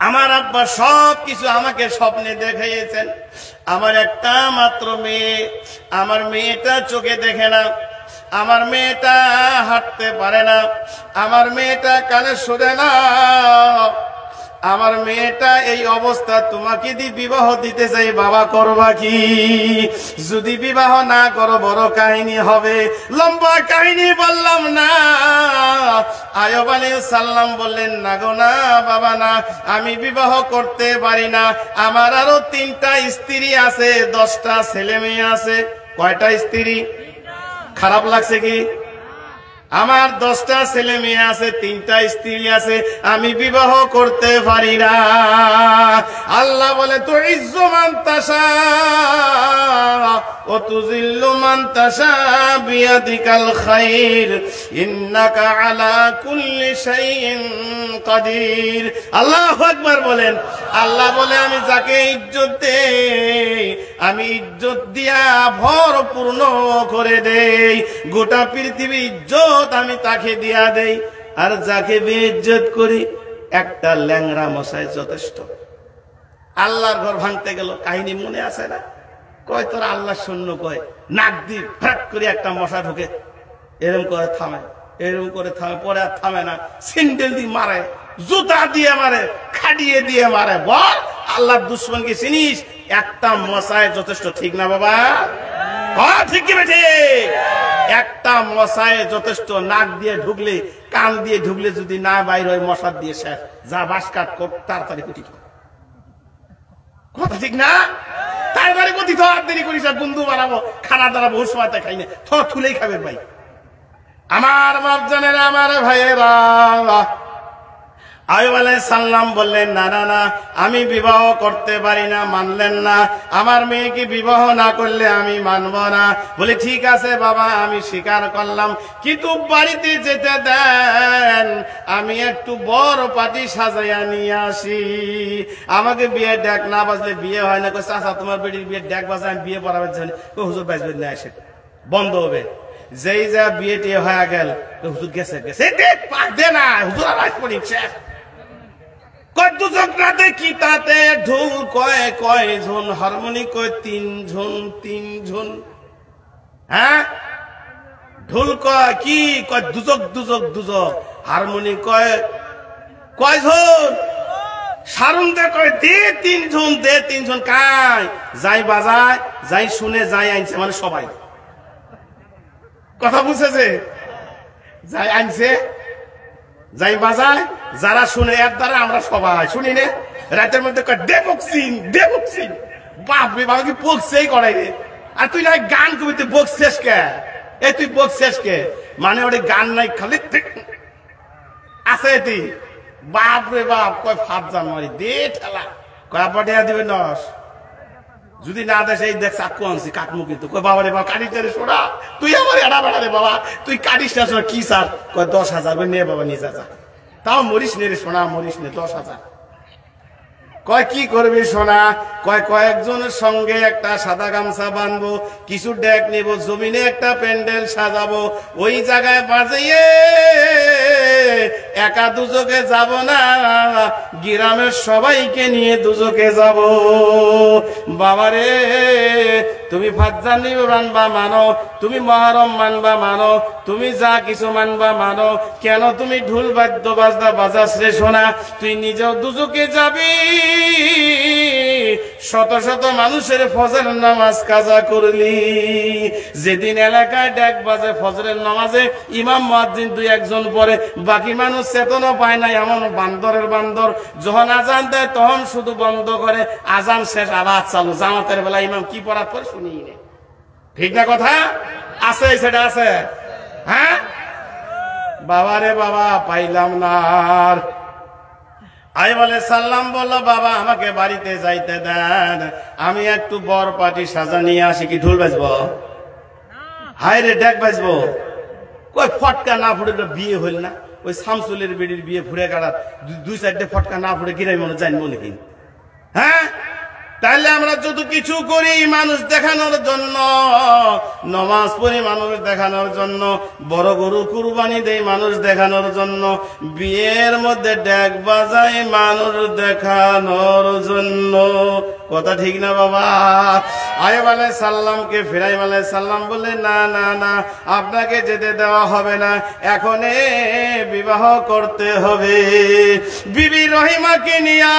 আমার আব্বা সব কিছু আমাকে স্বপ্নে দেখাইয়েছেন। আমার একটা মাত্র মেয়ে, আমার মেয়েটা চোখে দেখে না, আমার মেয়েটা হাঁটতে পারে না, আমার মেয়েটা কানে শোনে না, আমার মেয়েটা এই অবস্থা, তোমাকে যদি বিবাহ দিতে চাই বাবা করবা কি? যদি বিবাহ না করো বড় কাহিনী হবে। লম্বা কাহিনী বললাম না। আইয়ুব আলাইহিস সালাম বললেন, না গো না বাবা না, আমি বিবাহ করতে পারি না। আমার আরো 3টা স্ত্রী আছে, 10টা ছেলে মেয়ে আছে। কয়টা স্ত্রী? খারাপ লাগছে কি? আমার 10টা ছেলে মেয়ে আছে, 3টা স্ত্রী আছে, আমি বিবাহ করতে পারি না। আল্লাহ বলে, তো ইজ্জু মান তাশা ও তুযিল্লু মান তাশা বিয়াদিকাল খায়র ইন্নাকা আলা কুল্লি শাইইন কাদির। আল্লাহু আকবার বলেন। আল্লাহ বলে, আমি যাকে ইজ্জত দেই আমি ইজ্জত দিয়া ভরপূর্ণ করে দেই। গোটা পৃথিবীর ইজ্জত আমি তাকে দিয়া দেই। আর যাকে বেইজ্জত করি একটা ল্যাংড়া মশাই যথেষ্ট। আল্লাহর ঘর ভাঙতে গেল, কাহিনী মনে আছে না? কয় তোরা আল্লাহ শূন্য, কয় নাক দিয়ে ফ্রাক করে একটা মশা ঢুকে, এরম করে থামে, এরম করে থামে, পরে আর থামে না, সিন্ডেল দিয়ে মারে, জুতা দিয়ে মারে, খাটিয়ে দিয়ে মারে। বল আল্লাহর দুশ্মনকে চিনিস? একটা মশায় যথেষ্ট, ঠিক না বাবা? ঠিক কি বেঠে? একটা মশায় যথেষ্ট। নাক দিয়ে ঢুকলে, কান দিয়ে ঢুকলে যদি না বাইর হয়, মশার দিয়ে শেষ। যা বাস কাট তাড়াতাড়ি কুটি, কথা ঠিক না? তাড়াতাড়ি কুটি, তো আর দেরি করিস, বন্ধু বানাবো, খানা দাঁড়াবো, ওর সময়তে খাই না, থুলেই খাবে ভাই। আমার বাপ জানেন, আমার ভাইয়েরা, আইয়ুব আলাইহিস সালাম বললেন, না না না, আমি বিবাহ করতে পারি না। মানলেন না। আমার মেয়েকে বিবাহ না করলে আমি মানব না। বলে ঠিক আছে বাবা, আমি স্বীকার করলাম, কিন্তু বাড়িতে যেতে দেন, আমি একটু বড় পার্টি সাজাইয়া নিয়ে আসি। আমাকে বিয়ে ডাক না বাজলে বিয়ে হয় না। চাচা তোমার বেটির বিয়ে ডাক বাজে, আমি বিয়ে পড়াবে জানি। হুজুর বাজবে না, এসে বন্ধ হবে। যেই যা বিয়ে টিয়ে হয়ে গেল, হুজুর গেছে গেছে পাক দে না, হুজুর আওয়াজ করি শেষ। কয় দুজক রাতে কি তাতে ঢোল কয় কয় ঝুন, হারমোনি কয় 3 ঝুন 3 ঝুন। হ্যাঁ, ঢোল কয় কি? কয় দুজক দুজক দুজক। হারমোনি কয় কয় ঝুন? সারুনতে কয় দে 3 ঝুন, দে 3 ঝুন। কাই যাই বাজায়, যাই শুনে, যাই আনছে, মানে সবাই। কথা বুঝেছে? যাই আনছে, যাই বাজায়, যারা শুনে এর দ্বারা আমরা সবাই শুনি না। রাতের মধ্যে দে বক্সিং, দে বক্সিং। বাপ রে বাবা, কি বক্সেই করাই রে। আর তুই না গান কবি, তুই বক্সেস কে? এই তুই বক্সেস কে? মানে ওটা গান নাই, খালি আছে তুই। বাপ রে বাপ, কয় 5 জানুয়ারি দে ঠেলা। কয় আব্বা টিয়া দিবে 9, যদি না দেয় এই দেখ চাকু আনছি, কাটমু কিন্তু। কয় বাবা রে বাবা, কাটিস রে সোনা, তুই আমার এড়া বেড়া রে বাবা, তুই কাটিস না সোনা। কি স্যার? কয় 10,000। নে বাবা নিয়ে যা। তাও মরিস নে রে সোনা, মরিস নে, 10,000। কয় কি করবি সোনা? কয় কয়েকজনের সঙ্গে একটা সাদা গামছা বানবো, কিছু ডেক নেব, জমিনে একটা প্যান্ডেল সাজাবো, ওই জায়গায় বাজিয়ে একা দুজকে যাব না, গ্রামের সবাইকে নিয়ে দুজকে যাব। বাবারে, তুমি ফাজ্জানি মানবা মানো, তুমি মহরম মানবা মানো, তুমি যা কিছু মানবা মানো, কেন তুমি ঢোল বাদ্য বাজনা বাজাস রে সোনা? তুই নিজেও দুজকে যাবি, শত শত মানুষের ফজর নামাজ কাজা করলি। যেদিন এলাকায় ডাক বাজে ফজরের নামাজে, ইমাম মুয়াজ্জিন 2-1 পরে, বাকি মানুষ চেতনও পায় না। এমন বান্দরের বান্দর, যখন আজান দেয় তখন শুধু বন্ধ করে, আজান শেষ আবার চালু। জামাতের বেলা ইমাম কি পড়ার পর শুনি নে। ঠিক না কথা? আছে সেটা আছে। হ্যাঁ বাবারে বাবা, পাইলাম না। আইয়ুব আলাইহিস সালাম বলল, বাবা আমাকে বাড়িতে যাইতে দেন, আমি একটু বর পাটি সাজা নিয়ে আসি। কি ঢোল বাজবো? হায় রে, ডেক বাজবো। কই ফটকা না ফুটে বিয়ে হইল না? ওই শামসুলের বেড়ির বিয়ে ফুড়ে কাটার দুই চারটে ফটকা না ফুটে কিরাই মনে জানবো নাকি? হ্যাঁ, তাহলে আমরা যত কিছু করি মানুষ দেখানোর জন্য, নমাজ পড়ি মানুষ দেখানোর জন্য, বড় গরু কুরবানি দেই মানুষ দেখানোর জন্য, বিয়ের মধ্যে ডেক বাজাই মানুষ দেখানোর জন্য। কথা ঠিক না বাবা? আইয়ুব আলাইহিস সালামকে ফিরাইম আলাইহিস সালাম বললেন, না না না, আপনাকে যেতে দেওয়া হবে না, এখন বিবাহ করতে হবে। বিবি রহিমাকে নিয়া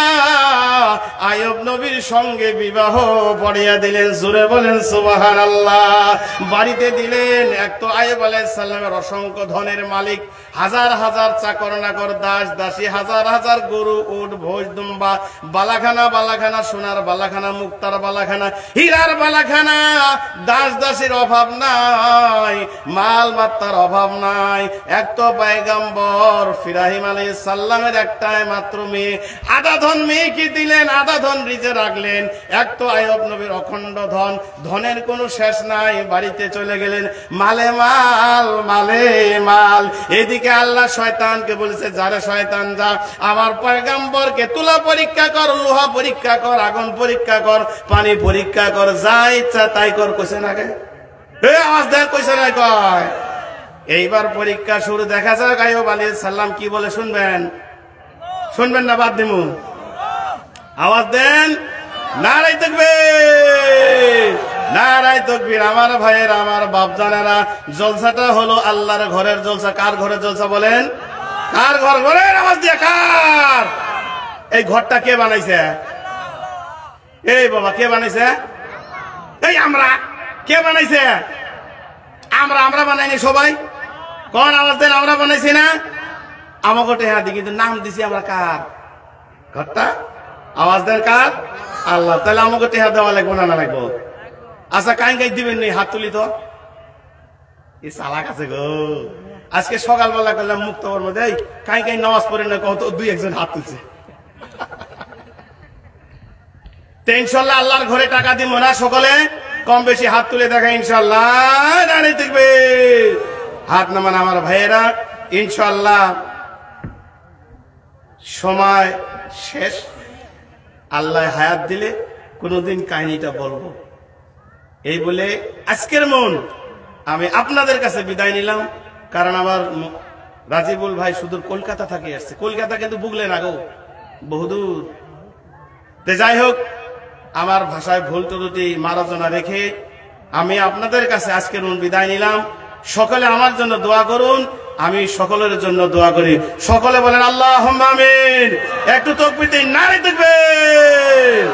আইয়ুব নবীর সঙ্গে বিবাহ পড়িয়া দিলেন। জোরে বলেন সুবহানাল্লাহ। বাড়িতে দিলেন। এক তো আইয়ুব আলাইহিস সালামের অসংখ্য ধনের মালিক, হাজার হাজার চাকর নাকর, দাস দাসী, হাজার হাজার গরু উট ভোজ দুম্বা, বালাখানা বালাখানা, সোনার বালাখানা, মুক্তার বালাখানা, হীরার বালাখানা, দাস দাসীর অভাব নাই, মাল মাত্রার অভাব নাই। এক তো পয়গম্বর ইব্রাহিম আলাইহিস সালামের একটাই মাত্র মেয়ে, আধা ধন মেয়েকে দিলেন, আধা ধন রিজে রাখলেন। এক তো আইয়ুব নবীর অখণ্ড ধন, ধনের কোনো শেষ নাই। বাড়িতে চলে গেলেন, মালে মাল মালে মাল। এদিকে আল্লাহ শয়তানকে বলেছে, যারে শয়তান যা, আমার পয়গম্বরকে তুলা পরীক্ষা কর, লোহা পরীক্ষা কর, আগুন পরীক্ষা কর, পানি পরীক্ষা কর, যা ইচ্ছা তাই কর। কইছে না কে? আওয়াজ দেন, কইছে না কয়? এইবার পরীক্ষা শুরু। দেখা যাক আইয়ুব আলাইহিস সালাম কি বলে। শুনবেন? শুনবেন না বাদ দিমু? আওয়াজ দেন, নারায়ে তাকবীর, নারায়ে তাকবীর। আমার ভাইয়েরা, আমার বাপজানেরা, জলসাটা হলো আল্লাহর ঘরের জলসা। কার ঘরের জলসা বলেন? কার ঘর? ঘরের আওয়াজ দিয়ে কার? এই ঘরটা কে বানাইছে? এই বাবা, কে বানাইছে? এই আমরা। কে বানাইছে? আমরা। আমরা বানাইনি সবাই? কোন আওয়াজ দেন, আমরা বানাইছি না? আমাকে টেহা দি, কিন্তু নাম দিছি আমরা কার? ঘরটা আওয়াজ দেন কার? আল্লাহ। তাহলে আমাকে টেহা দেওয়া লাগবো না? না লাগবো? আচ্ছা, কাই কাই দিবেন নি? হাত তুলি তো। এই চালাক আছে গো। আজকে সকালবেলা করলাম মুক্তবর মধ্যে, কাই কাই নামাজ পড়ে না কত, দুই একজন হাত তুলছে। ইনশাল্লাহ আল্লাহর ঘরে টাকা দিব না? সকলে কম বেশি হাত তুলে দেখা ইনশাল্লাহ। দাঁড়িয়ে থাকবে, হাত নামান আমার ভাইয়েরা। ইনশাল্লাহ সময় শেষ, আল্লাহ হায়াত দিলে কোনদিন কাহিনীটা বলবো। এই বলে আজকের মন আমি আপনাদের কাছে বিদায় নিলাম। কারণ আমার রাজিবুল ভাই সুদূর কলকাতা থেকে আসছে। কলকাতা কিন্তু বুগলে না গো, বহুদূর। যাই হোক, আমার ভাষায় ভুল ত্রুটি মার্জনা রেখে আমি আপনাদের কাছে আজকের মন বিদায় নিলাম। সকলে আমার জন্য দোয়া করুন, আমি সকলের জন্য দোয়া করি। সকলে বলেন আল্লাহুম্মা আমিন। একটু তাকবীর দিন, নারায়ে তাকবীর।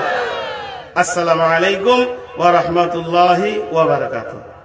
আসসালামু আলাইকুম ওয়া রাহমাতুল্লাহি ওয়া বারাকাতুহু।